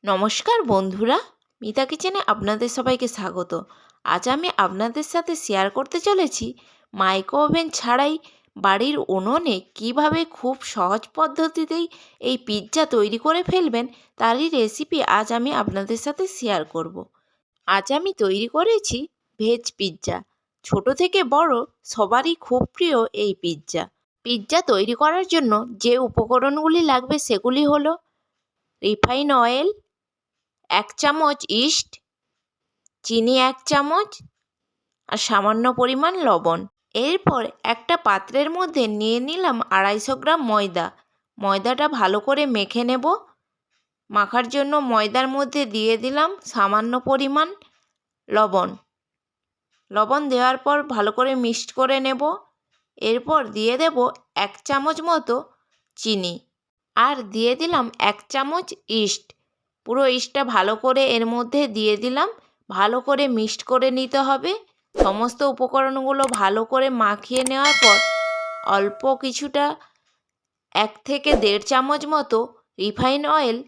নমস্কার বন্ধুরা, মিতা কিচেনে আপনাদের সবাইকে স্বাগত। আজ আমি আপনাদের সাথে শেয়ার করতে চলেছি মাইক্রো ওভেন ছাড়াই বাড়ির উনুনে কিভাবে খুব সহজ পদ্ধতিতেই এই পিৎজা তৈরি করে ফেলবেন তারই রেসিপি আজ আমি আপনাদের সাথে শেয়ার করব। আজ আমি তৈরি করেছি ভেজ পিৎজা। ছোট থেকে বড় সবারই খুব প্রিয় এই পিৎজা। পিৎজা তৈরি করার জন্য যে উপকরণগুলি লাগবে সেগুলি হলো রিফাইন অয়েল, 1 চামচ ইস্ট, চিনি 1 চামচ আর সামান্য পরিমাণ লবণ। এরপর একটা পাত্রের মধ্যে নিয়ে নিলাম 250 গ্রাম ময়দা। ময়দাটা ভালো করে মেখে নেব। মাখার জন্য ময়দার মধ্যে দিয়ে দিলাম সামান্য পরিমাণ লবণ। লবণ দেওয়ার পর ভালো করে মিক্সড করে নেব। এরপর দিয়ে দেব 1 চামচ মতো চিনি আর দিয়ে দিলাম 1 চামচ ইস্ট। পুরো ইস্টটা ভালো করে এর মধ্যে দিয়ে দিলাম। ভালো করে মিক্সড করে নিতে হবে। সমস্ত উপকরণগুলো ভালো করে মাখিয়ে নেওয়ার পর অল্প কিছুটা 1 থেকে 1.5 চামচ মতো রিফাইন অয়েল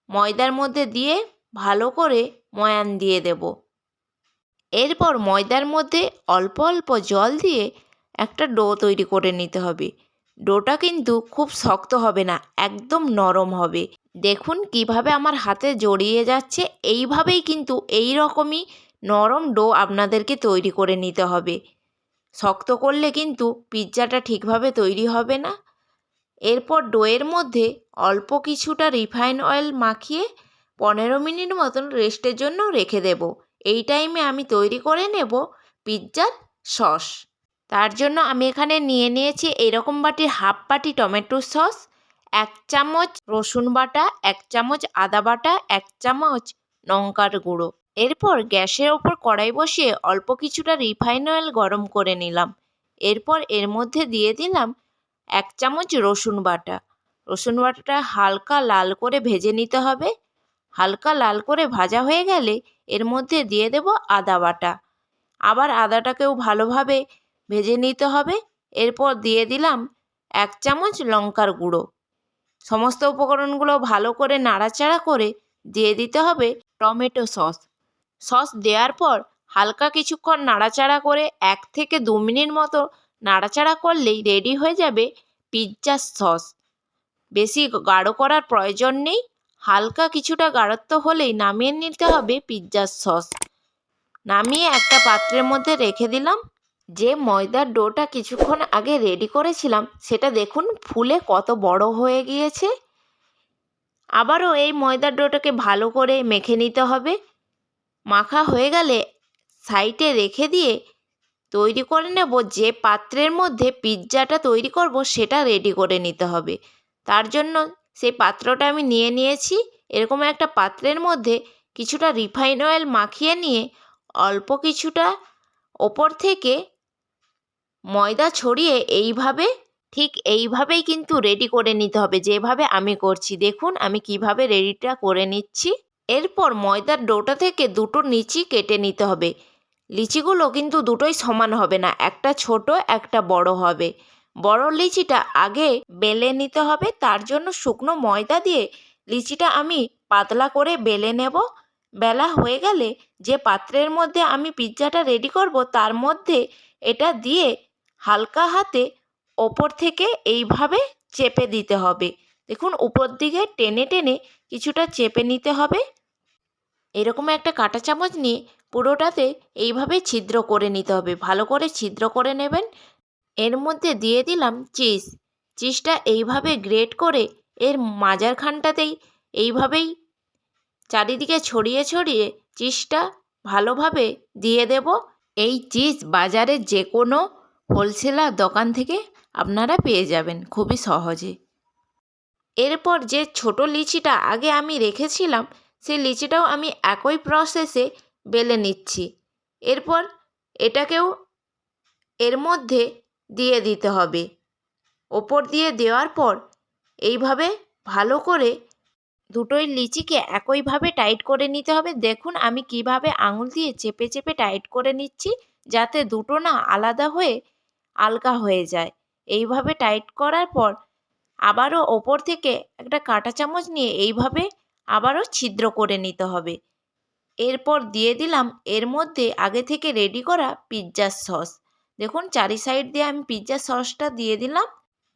ময়দার মধ্যে দিয়ে ভালো করে ময়ান দিয়ে দেব। এরপর ময়দার মধ্যে অল্প অল্প জল দিয়ে একটা ডো তৈরি করে নিতে হবে। ডোটা কিন্তু খুব শক্ত হবে না, একদম নরম হবে। দেখুন কিভাবে আমার হাতে জড়িয়ে যাচ্ছে। এইভাবেই কিন্তু এই রকমই নরম ডো আপনাদেরকে তৈরি করে নিতে হবে। শক্ত করলে কিন্তু পিৎজাটা ঠিকভাবে তৈরি হবে না। এরপর ডোয়ের মধ্যে অল্প কিছুটা রিফাইন অয়েল মাখিয়ে 15 মিনিট মতন রেস্টের জন্য রেখে দেব। এই টাইমে আমি তৈরি করে নেব পিৎজার সস। তার জন্য আমি এখানে নিয়ে নিয়েছি এইরকম বাটির হাফ বাটি টমেটো সস, 1 চামচ রসুন বাটা, 1 চামচ আদা বাটা, 1 চামচ লঙ্কার গুঁড়ো। এরপর গ্যাসের ওপর কড়াই বসিয়ে অল্প কিছুটা রিফাইন অয়েল গরম করে নিলাম। এরপর এর মধ্যে দিয়ে দিলাম 1 চামচ রসুন বাটা। রসুন বাটাটা হালকা লাল করে ভেজে নিতে হবে। হালকা লাল করে ভাজা হয়ে গেলে এর মধ্যে দিয়ে দেব আদা বাটা। আবার আদাটাকেও ভালোভাবে ভেজে নিতে হবে। এরপর দিয়ে দিলাম 1 চামচ লঙ্কার গুঁড়ো। সমস্ত উপকরণগুলো ভালো করে নাড়াচাড়া করে দিয়ে দিতে হবে টমেটো সস। সস দেওয়ার পর হালকা কিছুক্ষণ নাড়াচাড়া করে 1 থেকে 2 মিনিট মতো নাড়াচাড়া করলেই রেডি হয়ে যাবে পিৎজার সস। বেশি গাঢ় করার প্রয়োজন নেই, হালকা কিছুটা গাঢ়ত্ব হলেই নামিয়ে নিতে হবে পিৎজার সস। নামিয়ে একটা পাত্রের মধ্যে রেখে দিলাম। যে ময়দার ডোটা কিছুক্ষণ আগে রেডি করেছিলাম সেটা দেখুন ফুলে কত বড় হয়ে গিয়েছে। আবারও এই ময়দার ডোটাকে ভালো করে মেখে নিতে হবে। মাখা হয়ে গেলে সাইডে রেখে দিয়ে তৈরি করে নেব যে পাত্রের মধ্যে পিৎজাটা তৈরি করব সেটা রেডি করে নিতে হবে। তার জন্য সেই পাত্রটা আমি নিয়ে নিয়েছি। এরকম একটা পাত্রের মধ্যে কিছুটা রিফাইন অয়েল মাখিয়ে নিয়ে অল্প কিছুটা ওপর থেকে ময়দা ছড়িয়ে ঠিক এইভাবেই কিন্তু রেডি করে নিতে হবে, যেভাবে আমি করছি। দেখুন আমি কিভাবে রেডিটা করে নিচ্ছি। এরপর ময়দার ডোটা থেকে দুটো লিচি কেটে নিতে হবে। লিচিগুলো কিন্তু দুটোই সমান হবে না, একটা ছোট একটা বড় হবে। বড় লিচিটা আগে বেলে নিতে হবে। তার জন্য শুকনো ময়দা দিয়ে লিচিটা আমি পাতলা করে বেলে নেব। বেলা হয়ে গেলে যে পাত্রের মধ্যে আমি পিৎজাটা রেডি করব তার মধ্যে এটা দিয়ে হালকা হাতে ওপর থেকে এইভাবে চেপে দিতে হবে। দেখুন উপর দিকে টেনে টেনে কিছুটা চেপে নিতে হবে। এরকম একটা কাঁটা চামচ নিয়ে পুরোটাতে এইভাবে ছিদ্র করে নিতে হবে। ভালো করে ছিদ্র করে নেবেন। এর মধ্যে দিয়ে দিলাম চিজ। চিজটা এইভাবে গ্রেট করে এর মাঝখানটাতেই এইভাবেই চারিদিকে ছড়িয়ে ছড়িয়ে চিজটা ভালোভাবে দিয়ে দেব। এই চিজ বাজারের যে কোনো হোলসেলার দোকান থেকে আপনারা পেয়ে যাবেন খুবই সহজে। এরপর যে ছোট লিচিটা আগে আমি রেখেছিলাম সেই লিচিটাও আমি একই প্রসেসে বেলে নিচ্ছি। এরপর এটাকেও এর মধ্যে দিয়ে দিতে হবে। ওপর দিয়ে দেওয়ার পর এইভাবে ভালো করে দুটোই লিচিকে একইভাবে টাইট করে নিতে হবে। দেখুন আমি কিভাবে আঙুল দিয়ে চেপে চেপে টাইট করে নিচ্ছি, যাতে দুটো না আলাদা হয়ে আলগা হয়ে যায়। এইভাবে টাইট করার পর আবারও ওপর থেকে একটা কাঁটা চামচ নিয়ে এইভাবে আবারও ছিদ্র করে নিতে হবে। এরপর দিয়ে দিলাম এর মধ্যে আগে থেকে রেডি করা পিৎজার সস। দেখুন চারি সাইড দিয়ে আমি পিৎজার সসটা দিয়ে দিলাম।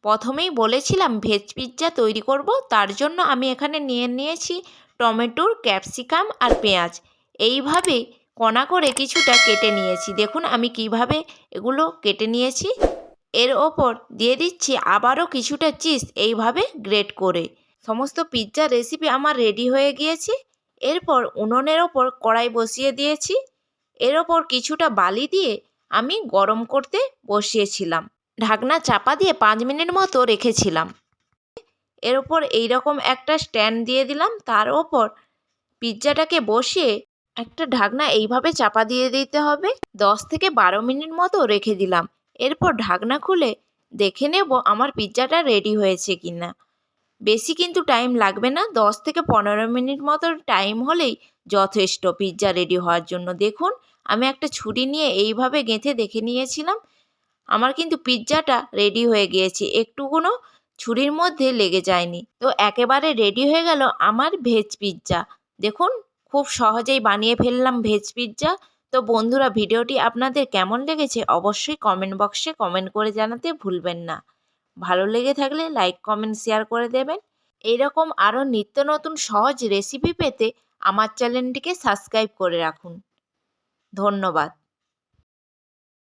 প্রথমেই বলেছিলাম ভেজ পিৎজা তৈরি করব, তার জন্য আমি এখানে নিয়ে নিয়েছি টমেটোর, ক্যাপসিকাম আর পেঁয়াজ। এইভাবে কণা করে কিছুটা কেটে নিয়েছি। দেখুন আমি কিভাবে এগুলো কেটে নিয়েছি। এর ওপর দিয়ে দিচ্ছি আবারও কিছুটা চিজ এইভাবে গ্রেট করে। সমস্ত পিৎজা রেসিপি আমার রেডি হয়ে গিয়েছে। এরপর উনুনের ওপর কড়াই বসিয়ে দিয়েছি। এর ওপর কিছুটা বালি দিয়ে আমি গরম করতে বসিয়েছিলাম। ঢাকনা চাপা দিয়ে 5 মিনিট মতো রেখেছিলাম। এর ওপর এইরকম একটা স্ট্যান্ড দিয়ে দিলাম। তার ওপর পিৎজাটাকে বসিয়ে একটা ঢাকনা এইভাবে চাপা দিয়ে দিতে হবে। 10 থেকে 12 মিনিট মতো রেখে দিলাম। এরপর ঢাকনা খুলে দেখে নেব আমার পিৎজাটা রেডি হয়েছে কিনা। বেশি কিন্তু টাইম লাগবে না, 10 থেকে 15 মিনিট মতো টাইম হলেই যথেষ্ট পিৎজা রেডি হওয়ার জন্য। দেখুন আমি একটা ছুরি নিয়ে এইভাবে গেঁথে দেখে নিয়েছিলাম। আমার কিন্তু পিৎজাটা রেডি হয়ে গিয়েছে, একটুকুনো ছুরির মধ্যে লেগে যায়নি। তো একেবারে রেডি হয়ে গেল আমার ভেজ পিৎজা। দেখুন খুব সহজেই বানিয়ে ফেললাম ভেজ পিৎজা। তো বন্ধুরা, ভিডিওটি আপনাদের কেমন লেগেছে অবশ্যই কমেন্ট বক্সে কমেন্ট করে জানাতে ভুলবেন না। ভালো লেগে থাকলে লাইক, কমেন্ট, শেয়ার করে দেবেন। এইরকম আরও নিত্য নতুন সহজ রেসিপি পেতে আমার চ্যানেলটিকে সাবস্ক্রাইব করে রাখুন। ধন্যবাদ।